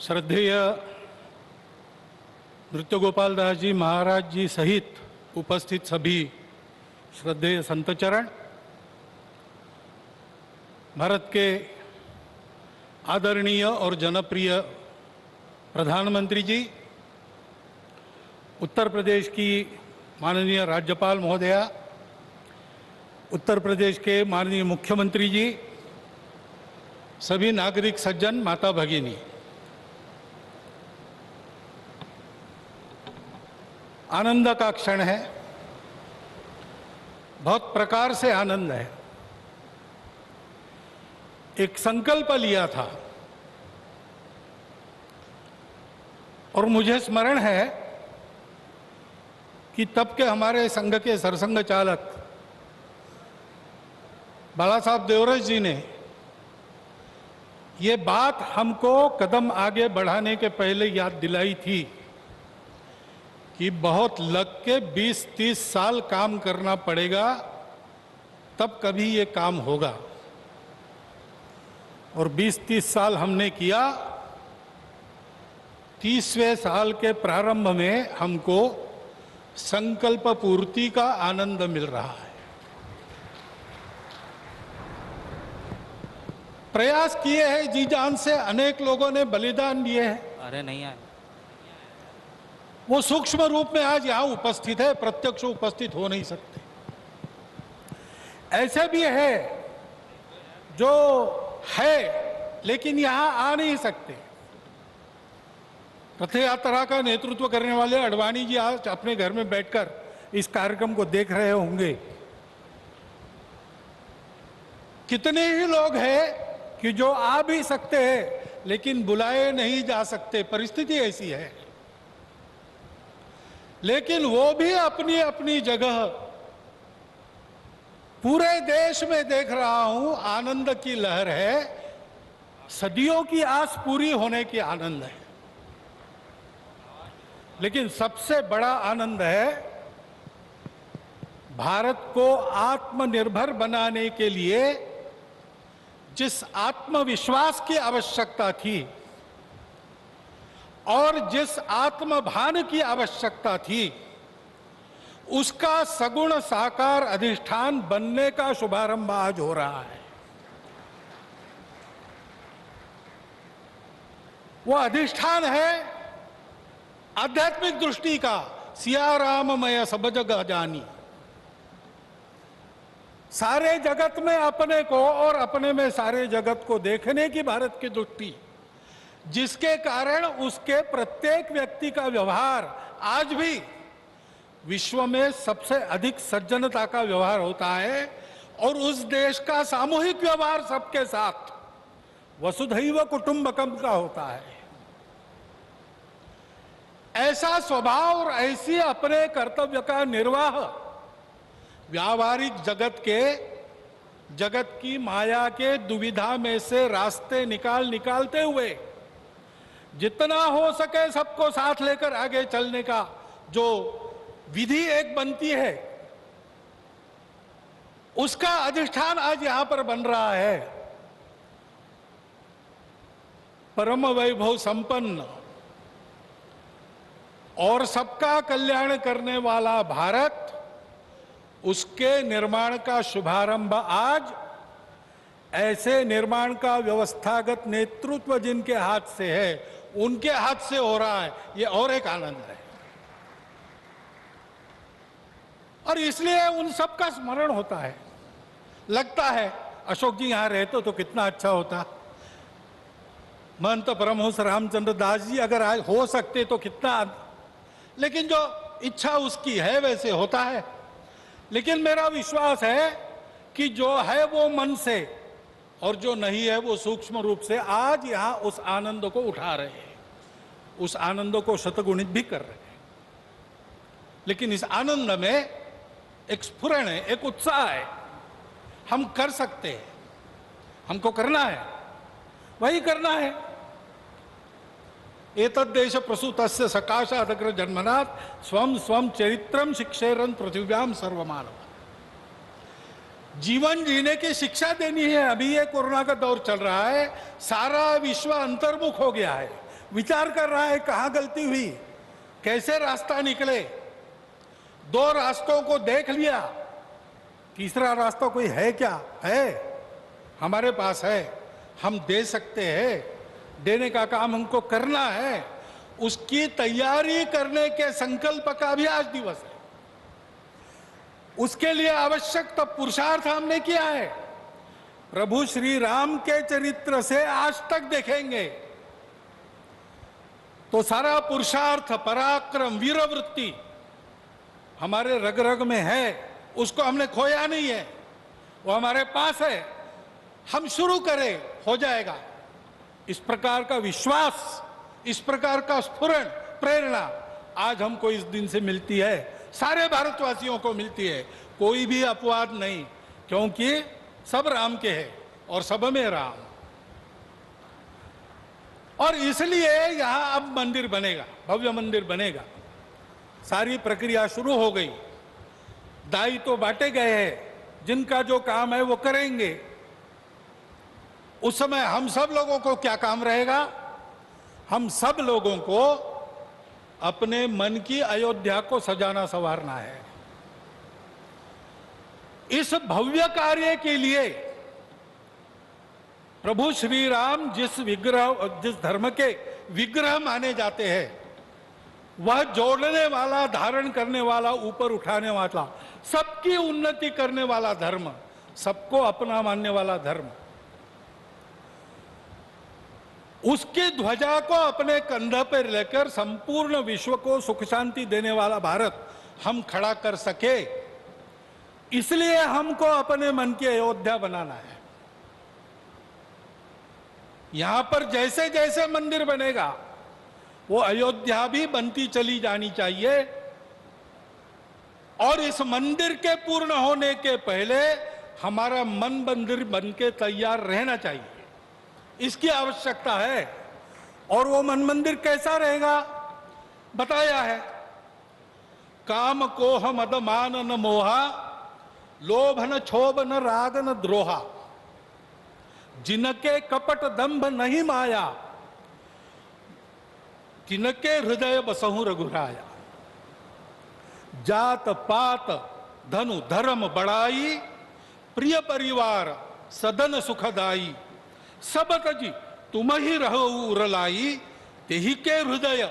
श्रद्धेय नृत्य गोपाल दास जी महाराज जी सहित उपस्थित सभी श्रद्धेय संतचरण, भारत के आदरणीय और जनप्रिय प्रधानमंत्री जी, उत्तर प्रदेश की माननीय राज्यपाल महोदया, उत्तर प्रदेश के माननीय मुख्यमंत्री जी, सभी नागरिक सज्जन, माता भगिनी, आनंद का क्षण है। बहुत प्रकार से आनंद है। एक संकल्प लिया था और मुझे स्मरण है कि तब के हमारे संघ के सरसंघ चालक बाला साहब देवरस जी ने ये बात हमको कदम आगे बढ़ाने के पहले याद दिलाई थी कि बहुत लग के 20-30 साल काम करना पड़ेगा, तब कभी ये काम होगा। और 20-30 साल हमने किया। 30वें साल के प्रारंभ में हमको संकल्प पूर्ति का आनंद मिल रहा है। प्रयास किए हैं जी जान से, अनेक लोगों ने बलिदान दिए हैं। अरे नहीं आए, वो सूक्ष्म रूप में आज यहां उपस्थित है, प्रत्यक्ष उपस्थित हो नहीं सकते। ऐसे भी है जो है लेकिन यहां आ नहीं सकते। रथ यात्रा का नेतृत्व करने वाले अडवाणी जी आज अपने घर में बैठकर इस कार्यक्रम को देख रहे होंगे। कितने ही लोग हैं कि जो आ भी सकते हैं लेकिन बुलाए नहीं जा सकते, परिस्थिति ऐसी है। लेकिन वो भी अपनी अपनी जगह, पूरे देश में देख रहा हूं आनंद की लहर है। सदियों की आस पूरी होने की आनंद है। लेकिन सबसे बड़ा आनंद है भारत को आत्मनिर्भर बनाने के लिए जिस आत्मविश्वास की आवश्यकता थी और जिस आत्मभान की आवश्यकता थी, उसका सगुण साकार अधिष्ठान बनने का शुभारंभ आज हो रहा है। वो अधिष्ठान है आध्यात्मिक दृष्टि का। सिया राममय सब जग जानी। सारे जगत में अपने को और अपने में सारे जगत को देखने की भारत की दृष्टि, जिसके कारण उसके प्रत्येक व्यक्ति का व्यवहार आज भी विश्व में सबसे अधिक सज्जनता का व्यवहार होता है। और उस देश का सामूहिक व्यवहार सबके साथ वसुधैव कुटुंबकम का होता है। ऐसा स्वभाव और ऐसी अपने कर्तव्य का निर्वाह व्यावहारिक जगत की माया के दुविधा में से रास्ते निकालते हुए जितना हो सके सबको साथ लेकर आगे चलने का जो विधि एक बनती है, उसका अधिष्ठान आज यहां पर बन रहा है। परम वैभव संपन्न और सबका कल्याण करने वाला भारत, उसके निर्माण का शुभारंभ आज ऐसे निर्माण का व्यवस्थागत नेतृत्व जिनके हाथ से है, उनके हाथ से हो रहा है। ये और एक आनंद है। और इसलिए उन सब का स्मरण होता है। लगता है अशोक जी यहां रहते तो कितना अच्छा होता। महंत परमहंस रामचंद्र दास जी अगर आज हो सकते तो कितना। लेकिन जो इच्छा उसकी है वैसे होता है। लेकिन मेरा विश्वास है कि जो है वो मन से और जो नहीं है वो सूक्ष्म रूप से आज यहां उस आनंद को उठा रहे हैं, उस आनंद को शतगुणित भी कर रहे हैं। लेकिन इस आनंद में एक स्फुरण है, एक उत्साह है। हम कर सकते हैं, हमको करना है, वही करना है। एतद्देश प्रसूतस्य सकाशादग्र जन्मनात् स्वम स्वम चरित्रम शिक्षेरन पृथिव्याम सर्वमानव। जीवन जीने की शिक्षा देनी है। अभी ये कोरोना का दौर चल रहा है, सारा विश्व अंतर्मुख हो गया है। विचार कर रहा है कहाँ गलती हुई, कैसे रास्ता निकले। दो रास्तों को देख लिया, तीसरा रास्ता कोई है क्या? है, हमारे पास है, हम दे सकते हैं, देने का काम हमको करना है। उसकी तैयारी करने के संकल्प का भी आज दिवस है। उसके लिए आवश्यक तो पुरुषार्थ हमने किया है। प्रभु श्री राम के चरित्र से आज तक देखेंगे तो सारा पुरुषार्थ, पराक्रम, वीरवृत्ति हमारे रग रग में है। उसको हमने खोया नहीं है, वो हमारे पास है। हम शुरू करें, हो जाएगा। इस प्रकार का विश्वास, इस प्रकार का स्फुरण, प्रेरणा आज हमको इस दिन से मिलती है, सारे भारतवासियों को मिलती है। कोई भी अपवाद नहीं, क्योंकि सब राम के हैं और सब में राम। और इसलिए यहां अब मंदिर बनेगा, भव्य मंदिर बनेगा। सारी प्रक्रिया शुरू हो गई, दाई तो बांटे गए हैं, जिनका जो काम है वो करेंगे। उस समय हम सब लोगों को क्या काम रहेगा? हम सब लोगों को अपने मन की अयोध्या को सजाना संवारना है। इस भव्य कार्य के लिए प्रभु श्री राम जिस धर्म के विग्रह माने जाते हैं, वह जोड़ने वाला, धारण करने वाला, ऊपर उठाने वाला, सबकी उन्नति करने वाला धर्म, सबको अपना मानने वाला धर्म, उसकी ध्वजा को अपने कंधे पर लेकर संपूर्ण विश्व को सुख शांति देने वाला भारत हम खड़ा कर सके, इसलिए हमको अपने मन की अयोध्या बनाना है। यहां पर जैसे जैसे मंदिर बनेगा वो अयोध्या भी बनती चली जानी चाहिए। और इस मंदिर के पूर्ण होने के पहले हमारा मन मंदिर बन के तैयार रहना चाहिए, इसकी आवश्यकता है। और वो मन मंदिर कैसा रहेगा बताया है। काम कोह मद मान न मोहा, लोभ न क्षोभ न राग न द्रोहा, जिनके कपट दंभ नहीं माया, जिनके हृदय बसहु रघुराया। जात पात धनु धर्म बड़ाई, प्रिय परिवार सदन सुखदाई, सब तजी तुम ही रहो उरलाई, तेही के हृदय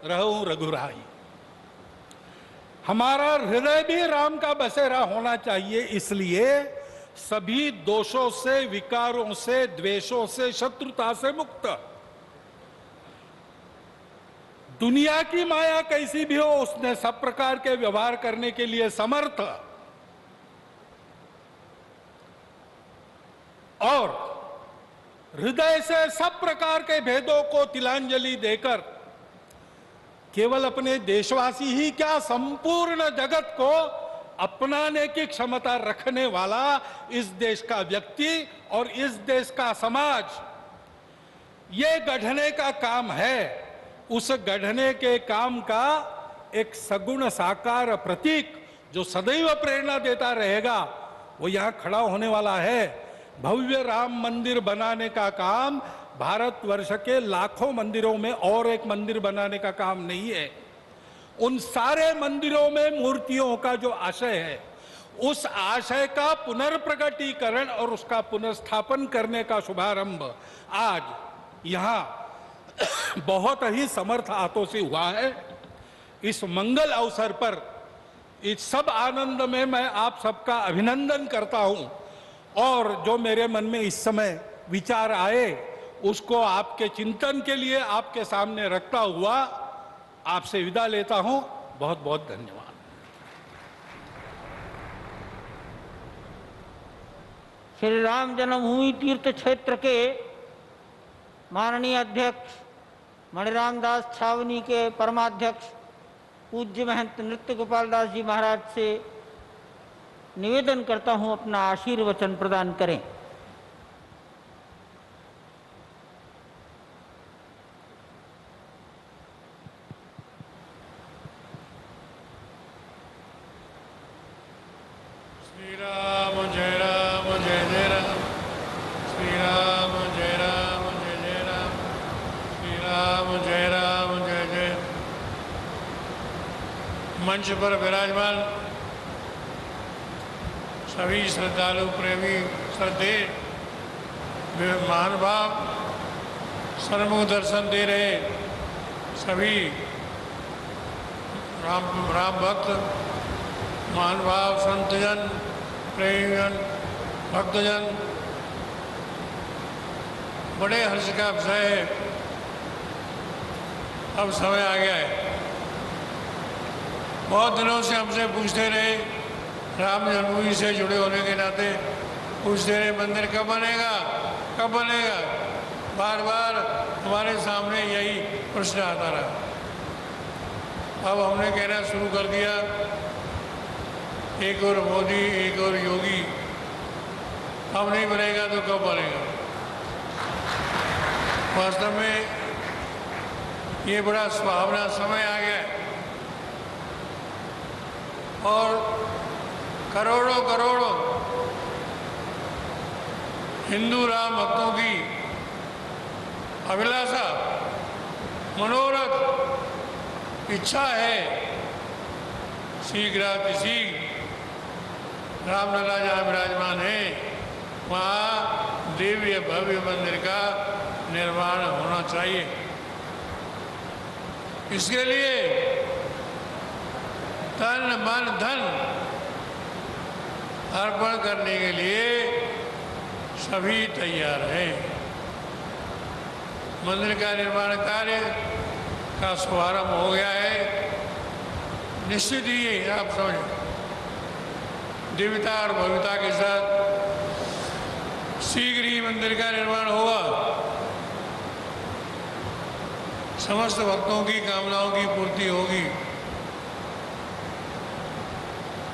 रहो रघुराई। हमारा हृदय भी राम का बसेरा होना चाहिए। इसलिए सभी दोषों से, विकारों से, द्वेषों से, शत्रुता से मुक्त। दुनिया की माया कैसी भी हो, उसने सब प्रकार के व्यवहार करने के लिए समर्थ। और हृदय से सब प्रकार के भेदों को तिलांजलि देकर केवल अपने देशवासी ही क्या, संपूर्ण जगत को अपनाने की क्षमता रखने वाला इस देश का व्यक्ति और इस देश का समाज, ये गढ़ने का काम है। उस गढ़ने के काम का एक सगुण साकार प्रतीक जो सदैव प्रेरणा देता रहेगा, वो यहां खड़ा होने वाला है। भव्य राम मंदिर बनाने का काम भारतवर्ष के लाखों मंदिरों में और एक मंदिर बनाने का काम नहीं है। उन सारे मंदिरों में मूर्तियों का जो आशय है, उस आशय का पुनर्प्रगटीकरण और उसका पुनर्स्थापन करने का शुभारंभ आज यहां बहुत ही समर्थ हाथों से हुआ है। इस मंगल अवसर पर इस सब आनंद में मैं आप सबका अभिनंदन करता हूं। और जो मेरे मन में इस समय विचार आए उसको आपके चिंतन के लिए आपके सामने रखता हुआ आपसे विदा लेता हूं। बहुत बहुत धन्यवाद। श्री राम जन्मभूमि तीर्थ क्षेत्र के माननीय अध्यक्ष मणिराम दास छावनी के परमाध्यक्ष पूज्य महंत नृत्य गोपाल दास जी महाराज से निवेदन करता हूं अपना आशीर्वचन प्रदान करें। श्री राम जय राम जय जय राम, श्री राम जय राम जय जय राम, श्री राम जय मंच पर विराजमान सभी श्रद्धालु प्रेमी श्रद्धे महानुभाव, सन्मुख दर्शन दे रहे सभी राम भक्त महानुभाव, संतजन, प्रेमीजन, भक्तजन, बड़े हर्ष का विषय है। अब समय आ गया है। बहुत दिनों से हमसे पूछते रहे, राम जन्मभूमि से जुड़े होने के नाते पूछते रहे, मंदिर कब बनेगा, कब बनेगा। बार बार हमारे सामने यही प्रश्न आता रहा। अब हमने कहना शुरू कर दिया, एक और मोदी, एक और योगी, अब नहीं बनेगा तो कब बनेगा। वास्तव में ये बड़ा सुहावना समय आ गया है और करोड़ों करोड़ों हिंदू राम भक्तों की अभिलाषा, मनोरथ, इच्छा है शीघ्र रामलला जहाँ विराजमान है वहाँ दिव्य भव्य मंदिर का निर्माण होना चाहिए। इसके लिए तन मन धन अर्पण करने के लिए सभी तैयार हैं। मंदिर का निर्माण कार्य का शुभारंभ हो गया है। निश्चित ही आप समझें, दिव्यता और भव्यता के साथ शीघ्र ही मंदिर का निर्माण होगा। समस्त भक्तों की कामनाओं की पूर्ति होगी।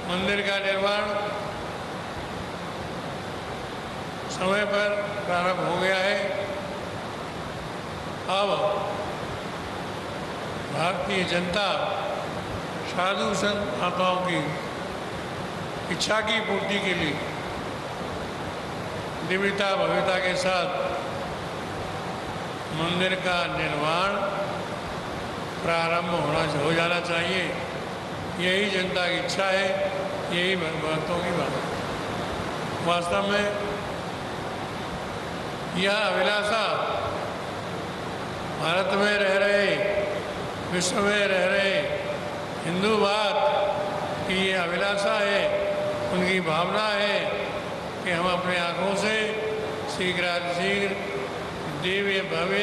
मंदिर का निर्माण समय पर प्रारंभ हो गया है। अब भारतीय जनता साधु संत महात्माओं की इच्छा की पूर्ति के लिए दिव्यता भव्यता के साथ मंदिर का निर्माण प्रारंभ हो जाना चाहिए। यही जनता की इच्छा है, यही भक्तों की बात है। वास्तव में यह अभिलाषा भारत में रह रहे, विश्व में रह रहे हिंदू बात की ये अभिलाषा है, उनकी भावना है कि हम अपने आँखों से शीघ्र दिव्य भव्य